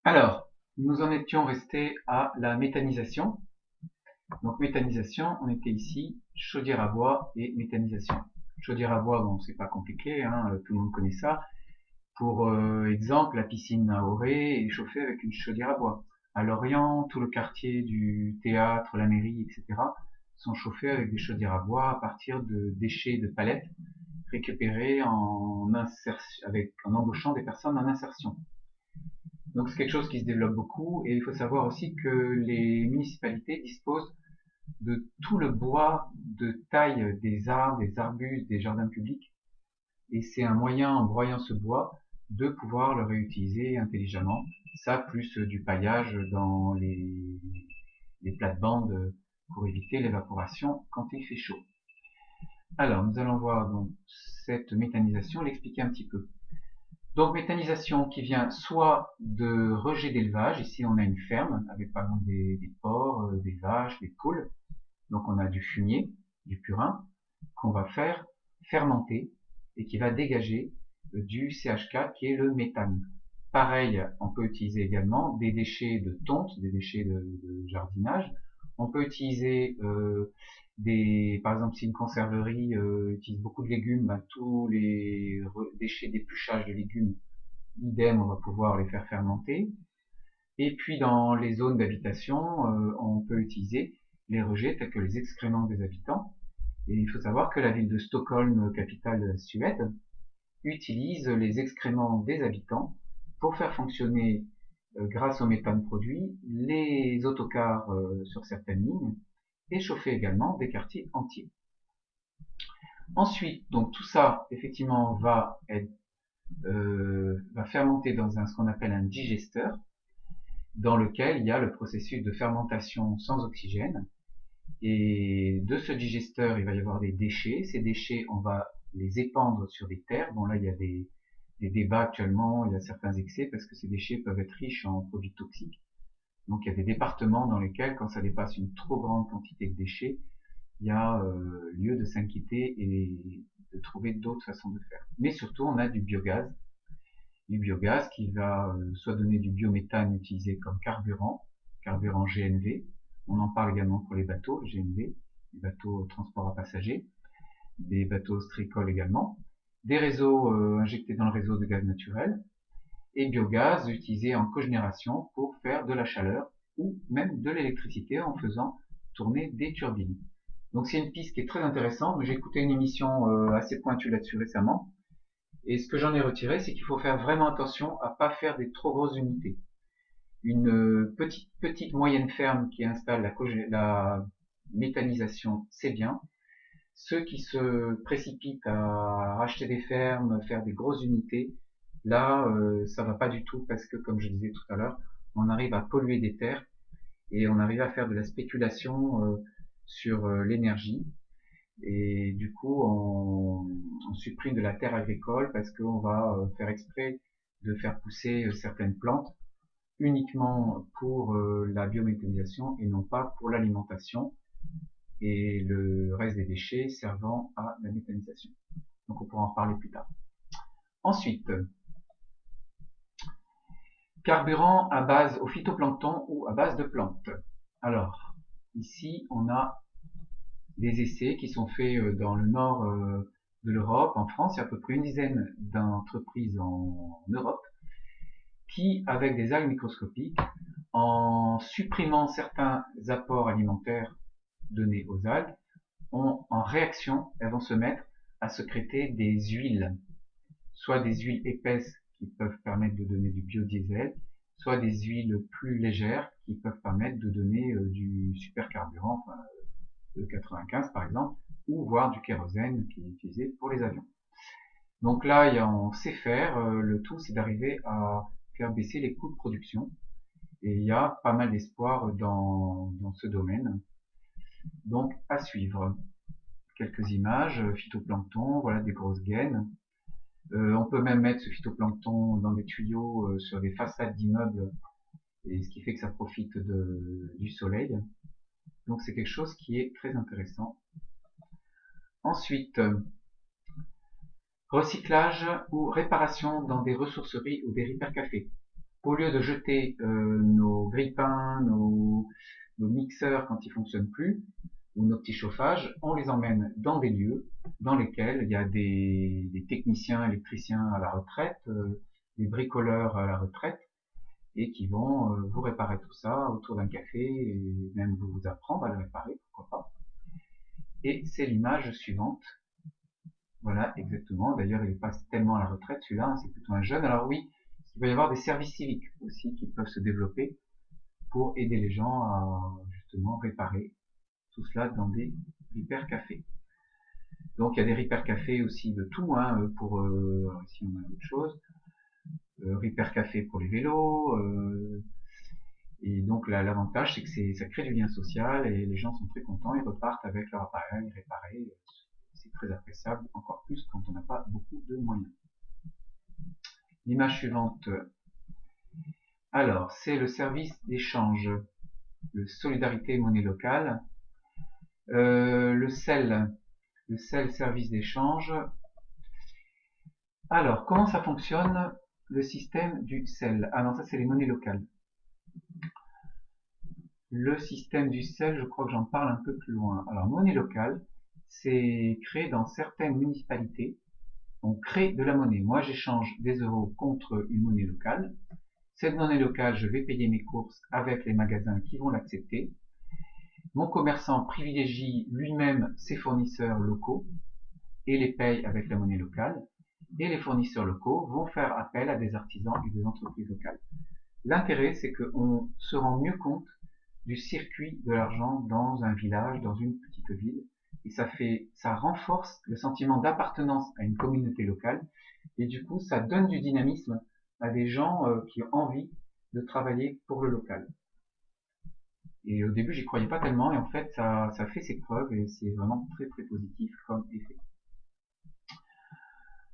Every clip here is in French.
Alors, nous en étions restés à la méthanisation. Donc méthanisation, on était ici, chaudière à bois et méthanisation. Chaudière à bois, bon, c'est pas compliqué, hein, tout le monde connaît ça. Pour exemple, la piscine à Auray est chauffée avec une chaudière à bois. À Lorient, tout le quartier du théâtre, la mairie, etc. sont chauffés avec des chaudières à bois à partir de déchets de palettes récupérés en embauchant des personnes en insertion. Donc c'est quelque chose qui se développe beaucoup et il faut savoir aussi que les municipalités disposent de tout le bois de taille des arbres, des arbustes, des jardins publics et c'est un moyen en broyant ce bois de pouvoir le réutiliser intelligemment. Ça plus du paillage dans les plates-bandes pour éviter l'évaporation quand il fait chaud. Alors nous allons voir donc cette méthanisation, l'expliquer un petit peu. Donc méthanisation qui vient soit de rejet d'élevage, ici on a une ferme avec par exemple des porcs, des vaches, des poules, donc on a du fumier, du purin, qu'on va faire fermenter et qui va dégager du CH4 qui est le méthane. Pareil, on peut utiliser également des déchets de tonte, des déchets de jardinage. On peut utiliser par exemple, si une conserverie utilise beaucoup de légumes, ben, tous les déchets d'épluchage de légumes, idem, on va pouvoir les faire fermenter. Et puis dans les zones d'habitation, on peut utiliser les rejets tels que les excréments des habitants. Et il faut savoir que la ville de Stockholm, capitale de la Suède, utilise les excréments des habitants pour faire fonctionner, grâce au méthane produit, les autocars sur certaines lignes et chauffer également des quartiers entiers. Ensuite, donc tout ça, effectivement, va fermenter dans ce qu'on appelle un digesteur, dans lequel il y a le processus de fermentation sans oxygène. Et de ce digesteur, il va y avoir des déchets. Ces déchets, on va les épandre sur des terres. Bon, là, il y a des débats actuellement, il y a certains excès parce que ces déchets peuvent être riches en produits toxiques. Donc, il y a des départements dans lesquels, quand ça dépasse une trop grande quantité de déchets, il y a lieu de s'inquiéter et de trouver d'autres façons de faire. Mais surtout, on a du biogaz qui va soit donner du biométhane utilisé comme carburant GNV. On en parle également pour les bateaux, GNV, les bateaux transport à passagers, des bateaux stricoles également, des réseaux injectés dans le réseau de gaz naturel, et biogaz utilisé en cogénération pour faire de la chaleur ou même de l'électricité en faisant tourner des turbines. Donc c'est une piste qui est très intéressante. J'ai écouté une émission assez pointue là-dessus récemment. Et ce que j'en ai retiré, c'est qu'il faut faire vraiment attention à pas faire des trop grosses unités. Une petite moyenne ferme qui installe la méthanisation, c'est bien. Ceux qui se précipitent à racheter des fermes, faire des grosses unités, là, ça va pas du tout parce que, comme je disais tout à l'heure, on arrive à polluer des terres et on arrive à faire de la spéculation sur l'énergie. Et du coup, on supprime de la terre agricole parce qu'on va faire exprès de faire pousser certaines plantes uniquement pour la biométhanisation et non pas pour l'alimentation et le reste des déchets servant à la méthanisation. Donc on pourra en reparler plus tard. Ensuite, carburant à base au phytoplancton ou à base de plantes. Alors, ici on a des essais qui sont faits dans le nord de l'Europe. En France, il y a à peu près une dizaine d'entreprises en Europe qui, avec des algues microscopiques, en supprimant certains apports alimentaires donnés aux algues, en réaction, elles vont se mettre à sécréter des huiles, soit des huiles épaisses qui peuvent permettre de donner du biodiesel, soit des huiles plus légères qui peuvent permettre de donner du supercarburant, enfin, de 95 par exemple, ou voire du kérosène qui est utilisé pour les avions. Donc là, on sait faire, le tout c'est d'arriver à faire baisser les coûts de production, et il y a pas mal d'espoir dans ce domaine. Donc à suivre. Quelques images, phytoplancton, voilà des grosses gaines. On peut même mettre ce phytoplancton dans des tuyaux sur des façades d'immeubles, et ce qui fait que ça profite du soleil. Donc c'est quelque chose qui est très intéressant. Ensuite, recyclage ou réparation dans des ressourceries ou des hypercafés. Au lieu de jeter nos grille-pains, nos mixeurs quand ils fonctionnent plus, ou nos petits chauffages, on les emmène dans des lieux dans lesquels il y a des techniciens électriciens à la retraite, des bricoleurs à la retraite, et qui vont vous réparer tout ça autour d'un café, et même vous apprendre à le réparer, pourquoi pas. Et c'est l'image suivante. Voilà, exactement. D'ailleurs, il n'est pas tellement à la retraite, celui-là, hein, c'est plutôt un jeune. Alors oui, il va y avoir des services civiques aussi qui peuvent se développer pour aider les gens à justement réparer tout cela dans des repair cafés. Donc il y a des repair cafés aussi de tout, hein, pour ici on a autre chose, repair café pour les vélos, et donc l'avantage c'est que ça crée du lien social et les gens sont très contents, ils repartent avec leur appareil réparé, c'est très appréciable, encore plus quand on n'a pas beaucoup de moyens. L'image suivante, alors c'est le service d'échange, de solidarité monnaie locale, le CEL service d'échange. Alors, comment ça fonctionne le système du CEL? Ah non, ça c'est les monnaies locales. Le système du CEL, je crois que j'en parle un peu plus loin. Alors, monnaie locale, c'est créé dans certaines municipalités. On crée de la monnaie. Moi, j'échange des euros contre une monnaie locale. Cette monnaie locale, je vais payer mes courses avec les magasins qui vont l'accepter. Mon commerçant privilégie lui-même ses fournisseurs locaux et les paye avec la monnaie locale. Et les fournisseurs locaux vont faire appel à des artisans et des entreprises locales. L'intérêt, c'est qu'on se rend mieux compte du circuit de l'argent dans un village, dans une petite ville, et ça renforce le sentiment d'appartenance à une communauté locale, et du coup, ça donne du dynamisme à des gens qui ont envie de travailler pour le local. Et au début, j'y croyais pas tellement, et en fait, ça fait ses preuves, et c'est vraiment très très positif comme effet.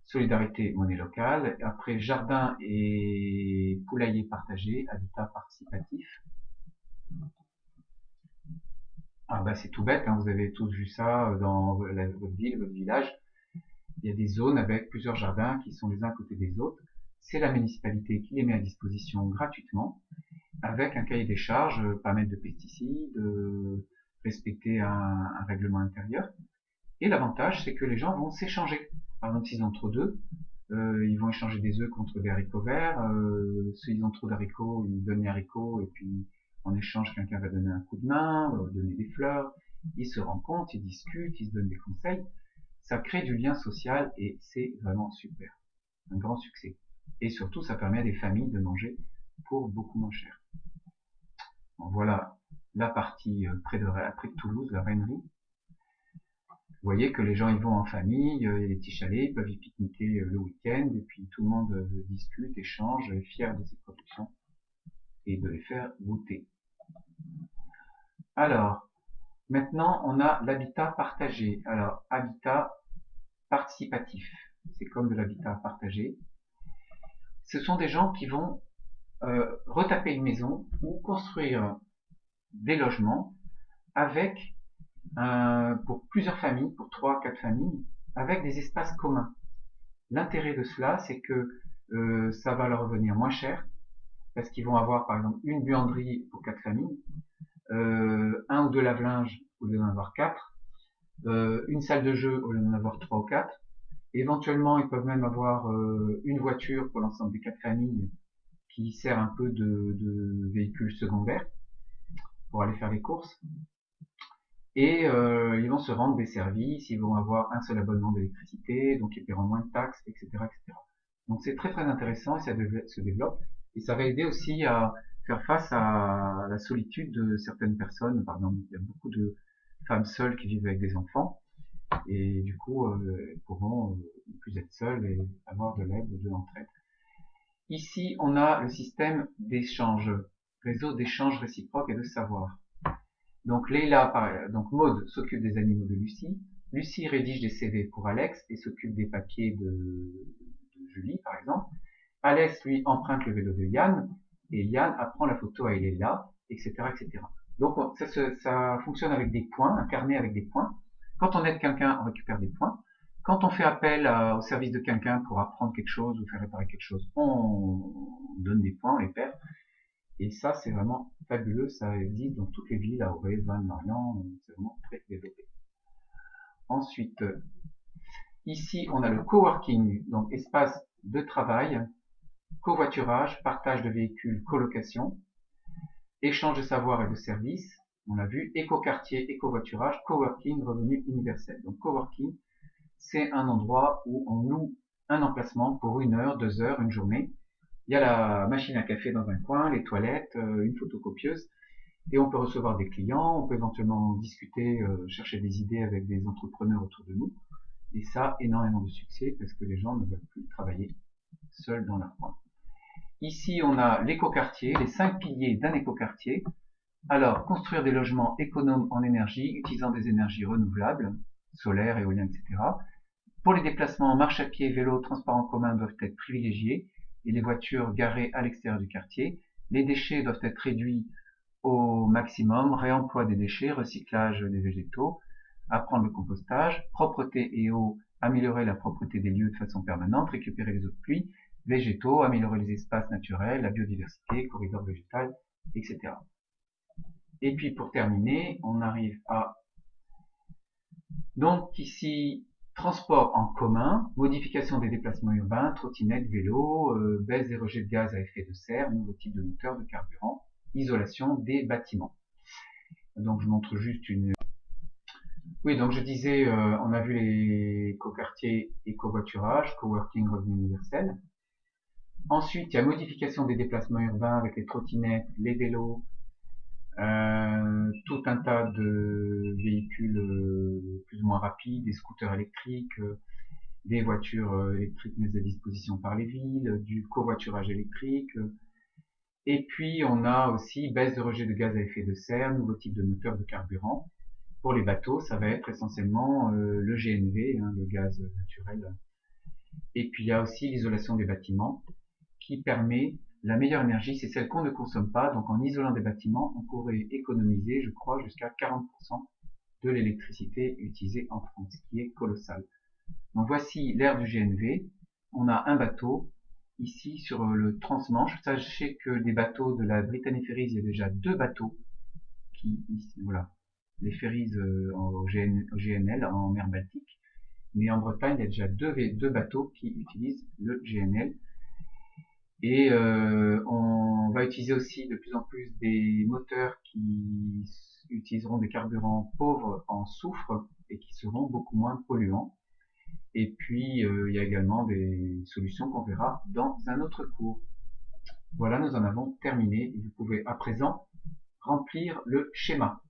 Solidarité, monnaie locale. Après, jardin et poulailler partagé, habitat participatif. Ah bah c'est tout bête, hein, vous avez tous vu ça dans votre ville, votre village. Il y a des zones avec plusieurs jardins qui sont les uns à côté des autres. C'est la municipalité qui les met à disposition gratuitement, avec un cahier des charges, pas mettre de pesticides, respecter un règlement intérieur. Et l'avantage, c'est que les gens vont s'échanger. Par exemple, s'ils ont trop d'œufs, ils vont échanger des œufs contre des haricots verts. S'ils ont trop d'haricots, ils donnent les haricots et puis en échange, quelqu'un va donner un coup de main, donner des fleurs. Ils se rencontrent, ils discutent, ils se donnent des conseils. Ça crée du lien social et c'est vraiment super. Un grand succès. Et surtout, ça permet à des familles de manger pour beaucoup moins cher. Bon, voilà la partie près de Toulouse, la Reinerie. Vous voyez que les gens y vont en famille, il y a des petits chalets, ils peuvent y pique-niquer le week-end, et puis tout le monde discute, échange, est fier de ses productions, et de les faire goûter. Alors, maintenant on a l'habitat partagé. Alors, habitat participatif, c'est comme de l'habitat partagé. Ce sont des gens qui vont retaper une maison ou construire des logements avec pour plusieurs familles, pour 3-4 familles, avec des espaces communs. L'intérêt de cela, c'est que ça va leur revenir moins cher, parce qu'ils vont avoir par exemple une buanderie pour 4 familles, un ou deux lave-linges au lieu d'en avoir 4, une salle de jeu au lieu d'en avoir 3 ou 4. Éventuellement, ils peuvent même avoir une voiture pour l'ensemble des 4 familles qui sert un peu de véhicule secondaire pour aller faire les courses. Et ils vont se rendre des services, ils vont avoir un seul abonnement d'électricité, donc ils paieront moins de taxes, etc. etc. Donc c'est très très intéressant et ça se développe. Et ça va aider aussi à faire face à la solitude de certaines personnes. Par exemple, il y a beaucoup de femmes seules qui vivent avec des enfants. Et du coup, elles pourront ne plus être seules et avoir de l'aide, de l'entraide. Ici, on a le système d'échange, réseau d'échange réciproque et de savoir. Donc Leila, donc Maud s'occupe des animaux de Lucie. Lucie rédige des CV pour Alex et s'occupe des papiers de Julie, par exemple. Alex, lui, emprunte le vélo de Yann et Yann apprend la photo à Leila, etc., etc. Donc ça fonctionne avec des points, un carnet avec des points. Quand on aide quelqu'un, on récupère des points. Quand on fait appel au service de quelqu'un pour apprendre quelque chose ou faire réparer quelque chose, on donne des des points, on les perd. Et ça, c'est vraiment fabuleux, ça existe dans toutes les villes, à Auray, Vannes, Lorient, c'est vraiment très développé. Ensuite, ici, on a le coworking, donc espace de travail, covoiturage, partage de véhicules, colocation, échange de savoir et de services, on l'a vu, éco-quartier, éco-voiturage, coworking, revenu universel. Donc coworking, c'est un endroit où on loue un emplacement pour 1 heure, 2 heures, une journée. Il y a la machine à café dans un coin, les toilettes, une photocopieuse, et on peut recevoir des clients, on peut éventuellement discuter, chercher des idées avec des entrepreneurs autour de nous. Et ça, énormément de succès parce que les gens ne veulent plus travailler seuls dans leur coin. Ici, on a l'écoquartier, les 5 piliers d'un écoquartier. Alors, construire des logements économes en énergie, utilisant des énergies renouvelables, solaire, éolien, etc. Pour les déplacements, marche à pied, vélo, transport en commun doivent être privilégiés et les voitures garées à l'extérieur du quartier. Les déchets doivent être réduits au maximum, réemploi des déchets, recyclage des végétaux, apprendre le compostage, propreté et eau, améliorer la propreté des lieux de façon permanente, récupérer les eaux de pluie, végétaux, améliorer les espaces naturels, la biodiversité, corridor végétal, etc. Et puis pour terminer, on arrive à donc ici transport en commun, modification des déplacements urbains, trottinettes, vélos, baisse des rejets de gaz à effet de serre, nouveau type de moteur de carburant, isolation des bâtiments. Donc je montre juste une... Oui, donc je disais, on a vu les coquartiers et covoiturage, coworking, revenu universel. Ensuite, il y a modification des déplacements urbains avec les trottinettes, les vélos, tout un tas de véhicules plus ou moins rapides, des scooters électriques, des voitures électriques mises à disposition par les villes, du covoiturage électrique. Et puis on a aussi baisse de rejet de gaz à effet de serre, nouveau type de moteur de carburant. Pour les bateaux, ça va être essentiellement le GNV, le gaz naturel. Et puis il y a aussi l'isolation des bâtiments qui permet la meilleure énergie, c'est celle qu'on ne consomme pas. Donc en isolant des bâtiments, on pourrait économiser, je crois, jusqu'à 40% de l'électricité utilisée en France, ce qui est colossal. Donc voici l'ère du GNV. On a un bateau ici sur le transmanche. Sachez que des bateaux de la Brittany Ferries, il y a déjà 2 bateaux qui, voilà, les ferries au GNL en mer Baltique. Mais en Bretagne, il y a déjà 2 bateaux qui utilisent le GNL. Et on va utiliser aussi de plus en plus des moteurs qui utiliseront des carburants pauvres en soufre et qui seront beaucoup moins polluants. Et puis il y a également des solutions qu'on verra dans un autre cours. Voilà, nous en avons terminé. Vous pouvez à présent remplir le schéma.